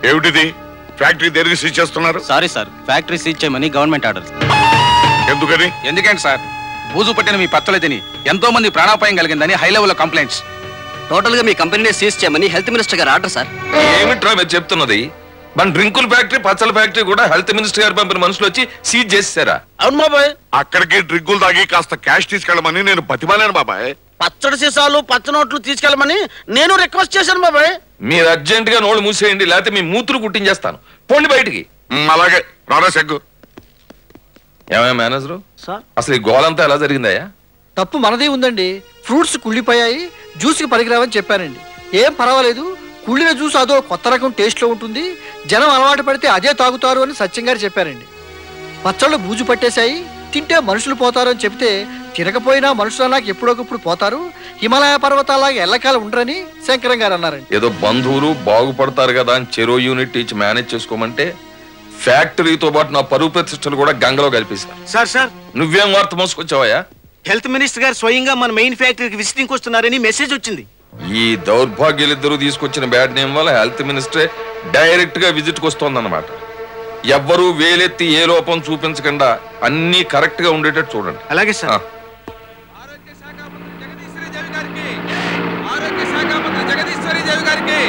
ఏమిటిది? ఫ్యాక్టరీ దేనికి సీజ్ చేస్తున్నారు? సారీ సార్, ఫ్యాక్టరీ సీజ్ చేయమని గవర్నమెంట్ ఆర్డర్. ఎందుకని? ఎందుకంటే సార్, బూజు పట్టిన మీ పచ్చలు తిని ఎంతో మంది ప్రాణాపాయం కలిగిందని హై లెవెల్ కంప్లైంట్స్. టోటల్ గా మీ కంపెనీని సీజ్ చేయమని హెల్త్ మినిస్టర్ గారు ఆర్డర్ సార్. ఏమిట్రా మీరు చెప్తున్నది? మన డ్రింకుల ఫ్యాక్టరీ, పచ్చల ఫ్యాక్టరీ కూడా హెల్త్ మినిస్టర్ గారు పంపిన మనుషులు వచ్చి సీజ్ చేశారా? అవును బాబాయ్. అక్కడికి డ్రింకులు తాగి కాస్త క్యాష్ తీసుకెళ్ళమని నేను బతిమాలాను బాబాయ్. పచ్చడి సీసాలు, పచ్చ నోట్లు తీసుకెళ్ళమని నేను రిక్వెస్ట్ చేశాను బాబాయ్. మీరు అర్జెంట్ గా నోళ్ళు మూసేయండి, లేకపోతే మీ మూతులు కుట్టించేస్తాను. పోండి బయటికి. అలాగే రారా సెగ్గు. ఏమయ్యా మేనేజరు, సార్ అసలు ఈ గోలంతా ఎలా జరిగిందయ్యా? తప్పు మనదే ఉందండి. ఫ్రూట్స్ కుళ్ళిపోయాయి, జ్యూస్కి పనికిరావని చెప్పానండి. ఏం పర్వాలేదు, కుళ్ళిన జ్యూస్ అదో కొత్త రకం టేస్ట్లో ఉంటుంది, జనం అలవాటు పడితే అదే తాగుతారు అని సత్యం గారు చెప్పారండి. పచ్చళ్ళు బూజు పట్టేశాయి, తింటే మనుషులు పోతారు అని చెప్తే తినకపోయినా మనుషులలాగా ఎప్పుడొకప్పుడు పోతారు, హిమాలయ పర్వతాలాగా ఎల్లకాలం ఉండరని శంకరం గారు అన్నారండి. ఏదో బంధువులు బాగుపడతారు కదా అని చెరో యూనిట్ ఇచ్చి మేనేజ్ చేసుకోమంటే ఫ్యాక్టరీతో పాటు నా పరువు ప్రతిష్టలు కూడా గంగలో కలిపేశారు. సార్ నువ్వేం వార్త మోసుకొచ్చావయ్యా? హెల్త్ మినిస్టర్ గారు స్వయంగా మన మెయిన్ ఫ్యాక్టరీకి విజిటింగ్ వస్తున్నారని మెసేజ్ వచ్చింది. ఈ దౌర్భాగ్యులిద్దరూ తీసుకొచ్చిన బ్యాడ్ నేమ్ వల్ల హెల్త్ మినిస్టరే డైరెక్ట్ గా విజిట్ కు వస్తోందన్నమాట. ఎవ్వరూ వేలెత్తి ఏ లోపం చూపించకుండా అన్ని కరెక్ట్ గా ఉండేటట్టు చూడండి. అలాగే సార్. ఆరోగ్య శాఖ మంత్రి జగదీశ్వరి దేవి గారికి, ఆరోగ్య శాఖ మంత్రి జగదీశ్వరి దేవి గారికి,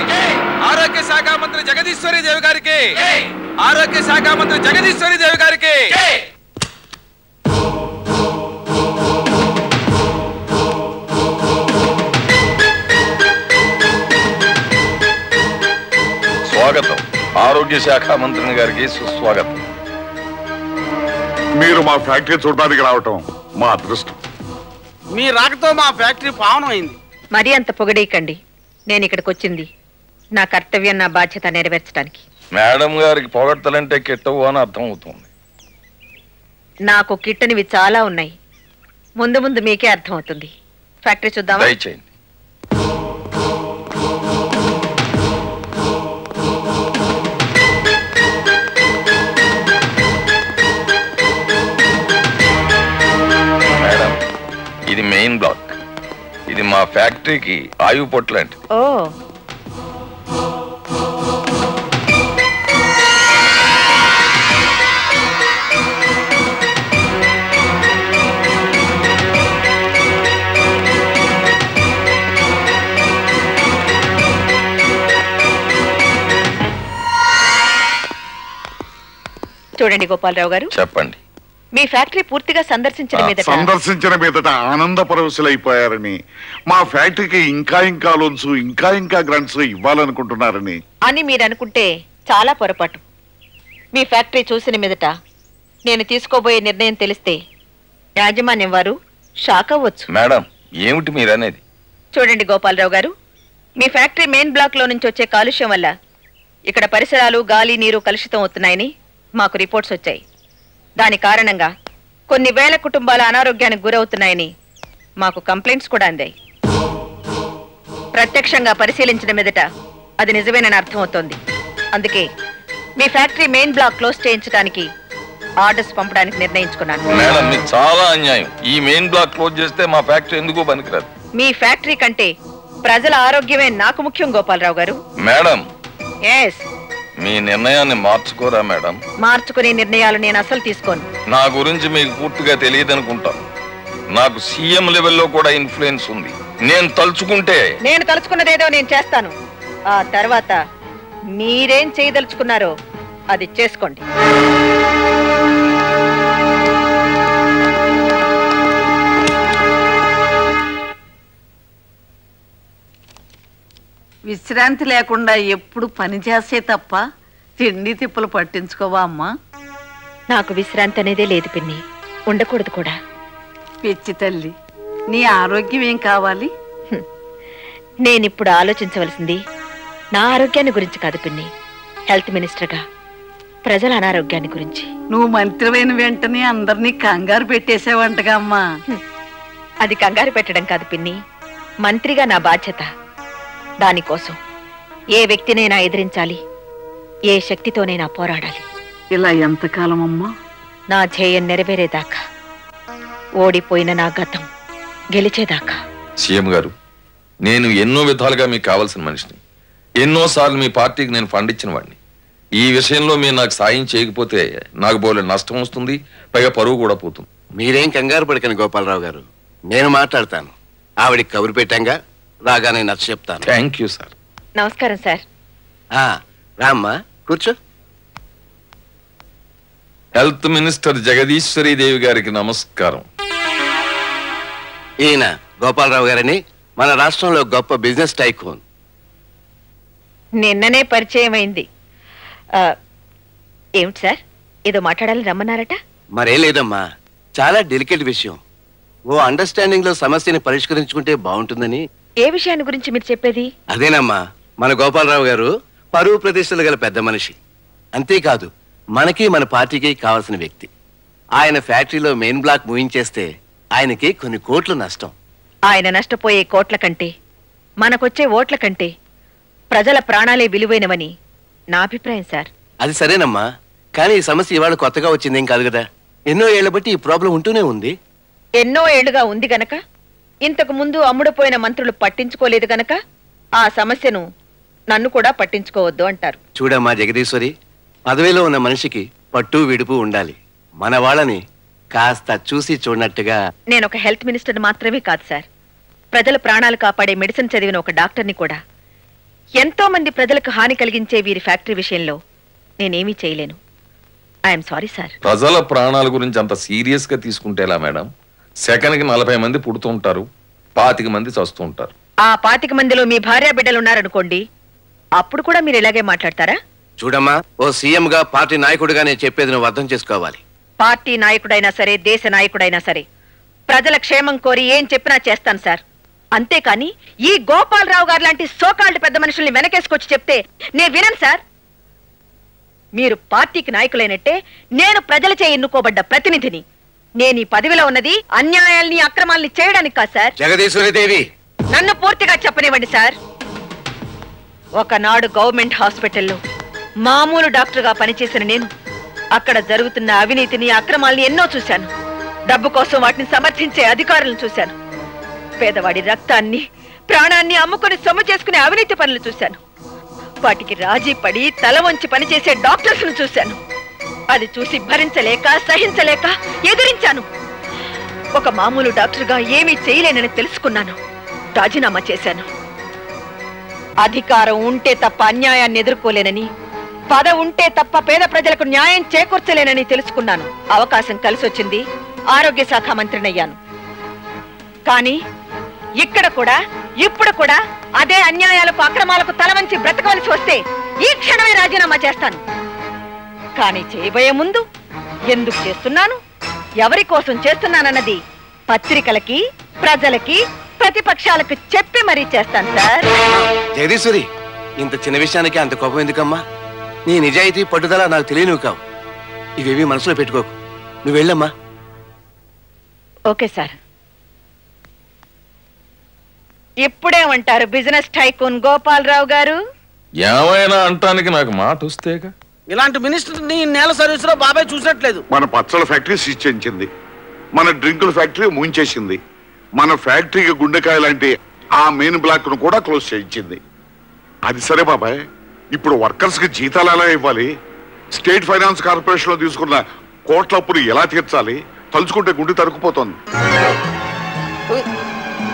ఆరోగ్య శాఖ మంత్రి జగదీశ్వరి దేవి గారికి, ఆరోగ్య శాఖ మంత్రి జగదీశ్వరి దేవి గారికి. స్వాగతం. ఆరోగ్య శాఖ మంత్రి గారికి సుస్వాగతం. మీరు మా ఫ్యాక్టరీ చూడడానికి రావటం మా అదృష్టం. మీ రాకతో మా ఫ్యాక్టరీ పావనం అయింది. మరీ అంత పొగడేయకండి. నేను ఇక్కడికి వచ్చింది నా కర్తవ్యం, నా బాధ్యత నెరవేర్చడానికి. మేడం గారికి పొగడ్తలంటే కిట్టవు అని అర్థం అవుతుంది. నాకు కిట్టనివి చాలా ఉన్నాయి. ముందు ముందు మీకే అర్థం అవుతుంది. ఫ్యాక్టరీ చూద్దామా? దయచేయండి. మేడం, ఇది మెయిన్ బ్లాక్. ఇది మా ఫ్యాక్టరీకి ఆయువు పొట్లాంటి. ఓ, చూడండి గోపాలరావు గారు, చెప్పండి. మీ ఫ్యాక్టరీ పూర్తిగా సందర్శించిన మీదట ఆనంద పరవశులైపోయారని, మా ఫ్యాక్టరీకి ఇంకా ఇంకా లోన్స్, ఇంకా ఇంకా గ్రాంట్స్ ఇవ్వాలనుకుంటున్నారని అని మీరు అనుకుంటే చాలా పొరపాటు. మీ ఫ్యాక్టరీ చూసిన మీదట నేను తీసుకోబోయే నిర్ణయం తెలిస్తే యాజమాన్యం వారు షాక్ అవ్వచ్చు. మేడం, ఏమిటి మీరనేది? చూడండి గోపాలరావు గారు, మీ ఫ్యాక్టరీ మెయిన్ బ్లాక్ లో నుంచి వచ్చే కాలుష్యం వల్ల ఇక్కడ పరిసరాలు, గాలి, నీరు కలుషితం అవుతున్నాయని మాకు రిపోర్ట్స్ వచ్చాయి. దాని కారణంగా కొన్ని వేల కుటుంబాల అనారోగ్యానికి గురవుతున్నాయని మాకు కంప్లైంట్స్ కూడా అందాయి. ప్రత్యక్షంగా పరిశీలించిన మీదట అది నిజమేనని అర్థమవుతోంది. అందుకే మీ ఫ్యాక్టరీ మెయిన్ బ్లాక్ క్లోజ్ చేయించడానికి ఆర్డర్స్ పంపడానికి నిర్ణయించుకున్నాను. మేడం, మీకు చాలా అన్యాయం. ఈ మెయిన్ బ్లాక్ క్లోజ్ చేస్తే మా ఫ్యాక్టరీ ఎందుకు పనికిరాదు. మీ ఫ్యాక్టరీ కంటే ప్రజల ఆరోగ్యమే నాకు ముఖ్యం గోపాలరావు గారు. మేడం, ఎస్, మీ నిర్ణయాన్ని మార్చుకోరా మేడం? మార్చుకునే నిర్ణయాలు నేను అసలు తీసుకోను. నా గురించి మీకు పూర్తిగా తెలియదనుకుంటా. నాకు సీఎం లెవెల్లో కూడా ఇన్ఫ్లుయెన్స్ ఉంది. నేను తలుచుకున్నదేదో నేను చేస్తాను. ఆ తర్వాత మీరేం చేయదలుచుకున్నారో అది చేసుకోండి. విశ్రాంతి లేకుండా ఎప్పుడు పని చేసే తప్ప తిండి తిప్పులు పట్టించుకోవా అమ్మా? నాకు విశ్రాంతి అనేదే లేదు పిన్ని, ఉండకూడదు కూడా. పిచ్చి తల్లి, నీ ఆరోగ్యం ఏం కావాలి? నేనిప్పుడు ఆలోచించవలసింది నా ఆరోగ్యాన్ని గురించి కాదు పిన్ని, హెల్త్ మినిస్టర్గా ప్రజల అనారోగ్యాన్ని గురించి. నువ్వు మంత్రివైన వెంటనే అందరినీ కంగారు పెట్టేసావంటగా అమ్మా. అది కంగారు పెట్టడం కాదు పిన్ని, మంత్రిగా నా బాధ్యత. దానికోసం ఏ వ్యక్తినైనా ఎదిరించాలి, ఏ శక్తితోనైనా పోరాడాలి. ఇలా ఎంతకాలం అమ్మా? నా ధ్యేయం నెరవేరేదాకా, ఓడిపోయిన నా గతం గెలిచేదాకా. సీఎం గారు, నేను ఎన్నో విధాలుగా మీకు కావాల్సిన మనిషిని. ఎన్నోసార్లు మీ పార్టీకి నేను ఫండ్ ఇచ్చిన వాడిని. ఈ విషయంలో మీరు నాకు సాయం చేయకపోతే నాకు బోలే నష్టం వస్తుంది, పైగా పరువు కూడా పోతుంది. మీరేం కంగారు పడకండి గోపాలరావు గారు, నేను మాట్లాడతాను. ఆవిడికి కబురు పెట్టాంగా, రాగానే నచ్చ చెప్తాను. Thank you sir. నమస్కారం సార్. రామ్మా కూర్చో. హెల్త్ మినిస్టర్ జగదీశ్వరి దేవి గారికి నమస్కారం. ఈయన గోపాలరావు గారని మన రాష్ట్రంలో గొప్ప బిజినెస్ టైకూన్. నిన్ననే పరిచయం అయింది. ఏమిటి సార్, ఏదో మాట్లాడాలని రమ్మన్నారట? మరేం లేదమ్మా, చాలా డెలికేట్ విషయం. ఓ అండర్స్టాండింగ్ లో సమస్యని పరిష్కరించుకుంటే బాగుంటుందని. ఏ విషయాన్ని గురించి మీరు చెప్పేది? అదేనమ్మా, మన గోపాలరావు గారు పరువు ప్రతిష్టలు గల పెద్ద మనిషి. అంతేకాదు, మనకి మన పార్టీకి కావాల్సిన వ్యక్తి. ఆయన ఫ్యాక్టరీలో మెయిన్ బ్లాక్ మూయించేస్తే ఆయనకి కొన్ని కోట్లు నష్టం. ఆయన నష్టపోయే కోట్ల కంటే, మనకొచ్చే ఓట్ల కంటే ప్రజల ప్రాణాలే విలువైనవని నా అభిప్రాయం సార్. అది సరేనమ్మా, కానీ ఈ సమస్య ఇవాళ కొత్తగా వచ్చిందేం కాదు కదా. ఎన్నో ఏళ్ల బట్టి ఈ ప్రాబ్లం ఉంటూనే ఉంది. ఎన్నో ఏళ్లుగా ఉంది గనక, ఇంతకు ముందు అమ్ముడుపోయిన మంత్రులు పట్టించుకోలేదు గనక ఆ సమస్యను నన్ను కూడా పట్టించుకోవద్దు అంటారు. చూడమ్మా జగదీశ్వరి, పదవిలో ఉన్న మనిషికి పట్టు విడుపు ఉండాలి. మన వాళ్ళని కాస్త చూసి చూడనట్టుగా. నేను ఒక హెల్త్ మినిస్టర్ మాత్రమే కాదు సార్, ప్రజల ప్రాణాలు కాపాడే మెడిసిన్ చదివిన ఒక డాక్టర్ని కూడా. ఎంతో మంది ప్రజలకు హాని కలిగించే వీరి ఫ్యాక్టరీ విషయంలో నేనేమీ చేయలేను. I'm sorry sir. ప్రజల ప్రాణాల గురించి అంత సీరియస్ గా తీసుకుంటే ఎలా మేడం? సెకండ్కి 40 మంది పుడుతూ ఉంటారు, 25 మంది చస్తూ ఉంటారు. ఆ 25 మందిలో మీ భార్య బిడ్డలు ఉన్నారనుకోండి, అప్పుడు కూడా మీరు ఇలాగే మాట్లాడతారా? చూడమ్మా, ఓ సీఎం గా పార్టీ నాయకుడిగా నేను చెప్పేది నువ్వు అర్థం చేసుకోవాలి. పార్టీ నాయకుడైనా సరే, దేశ నాయకుడైనా సరే, ప్రజల క్షేమం కోరి ఏం చెప్పినా చేస్తాను సార్. అంతేకాని ఈ గోపాలరావు గారు లాంటి సోకాల్డ్ పెద్ద మనుషుల్ని వెనకేసుకొచ్చి చెప్తే నేను వినను సార్. మీరు పార్టీకి నాయకులైనట్టే నేను ప్రజలచే ఎన్నుకోబడ్డ ప్రతినిధిని. నేను ఈ పదవిలో ఉన్నది అన్యాయాల్ని, అక్రమాల్ని చేయడానికి కాదు సార్. జగదీశ్వరి దేవి, నన్ను పూర్తిగా చెప్పనివ్వండి సార్. ఒకనాడు గవర్నమెంట్ హాస్పిటల్లో మామూలు డాక్టర్గా పనిచేసిన నేను అక్కడ జరుగుతున్న అవినీతిని, అక్రమాల్ని ఎన్నో చూశాను. డబ్బు కోసం వాటిని సమర్థించే అధికారులను చూశాను. పేదవాడి రక్తాన్ని, ప్రాణాన్ని అమ్ముకుని సొమ్ము చేసుకునే అవినీతి పనులు చూశాను. వాటికి రాజీ పడి తల వంచి పనిచేసే డాక్టర్స్ ను చూశాను. అది చూసి భరించలేక, సహించలేక ఎదిరించాను. ఒక మామూలు డాక్టర్గా ఏమీ చేయలేనని తెలుసుకున్నాను. రాజీనామా చేశాను. అధికారం ఉంటే తప్ప అన్యాయాన్ని ఎదుర్కోలేనని, పదవి ఉంటే తప్ప పేద ప్రజలకు న్యాయం చేకూర్చలేనని తెలుసుకున్నాను. అవకాశం కలిసొచ్చింది, ఆరోగ్య శాఖ మంత్రినయ్యాను. కానీ ఇక్కడ కూడా, ఇప్పుడు కూడా అదే అన్యాయాలకు, అక్రమాలకు తలవంచి బ్రతకవలసి వస్తే ఈ క్షణమే రాజీనామా చేస్తాను. కానీ చేయబోయే ముందు ఎందుకు చేస్తున్నాను, ఎవరి కోసం చేస్తున్నానన్నది పత్రికలకి, ప్రజలకి, ప్రతిపక్షాలకు చెప్పి మరీ చేస్తాను సార్. జగదీశ్వరి, ఇంత చిన్న విషయానికి అంత కోపం ఎందుకమ్మా? నీ నిజాయితీ, పట్టుదల నాకు తెలియనివి కావు. ఇవేవి మనసులో పెట్టుకోకు, నువ్వు వెళ్ళమ్మా. Okay sir. ఇప్పుడేమంటారు బిజినెస్ టైకూన్ గోపాలరావు గారు? ఏమైనా అంటానికి నాకు మాట వస్తేగా. ఇలాంటి మినిస్టర్ ని నేల సర్వీస్ లో బాబాయ్ చూసినట్లేదు. మన పచ్చల ఫ్యాక్టరీ సీజ్ చేయించింది, మన డ్రింకుల ఫ్యాక్టరీ ముంచేసింది, మన ఫ్యాక్టరీకి గుండెకాయ లాంటి ఆ మెయిన్ బ్లాక్ ను కూడా క్లోజ్ చేయించింది. అది సరే బాబాయ్, ఇప్పుడు వర్కర్స్ కి జీతాలు ఎలా ఇవ్వాలి? స్టేట్ ఫైనాన్స్ కార్పొరేషన్ లో తీసుకున్న కోట్ల అప్పులు ఎలా తీర్చాలి? తలుచుకుంటే గుండె తరుకుపోతోంది.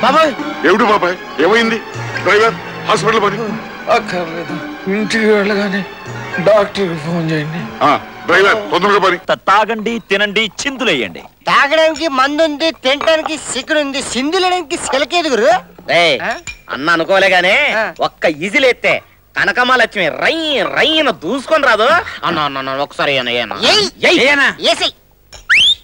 బాబాయ్, ఏమిటి బాబాయ్, ఏమైంది? డ్రైవర్ హాస్పిటల్ పని. అక్కర్లేదు, ఇంటికి వెళ్ళగానే డాక్టర్ ఫోన్ చేయండి. డ్రైవర్ తొందరగా పని. తాగండి, తినండి, చిందులేయండి. తాగడానికి మందుంది, తినడానికి సిగ్గురుంది, సింధులేయడానికి సిలకేదుగురు. అన్న అనుకోలేగానే ఒక్క ఈజిలేస్తే కనకమాలక్ష్మి రై రైన దూసుకొని రాదు. అన్న ఒకసారి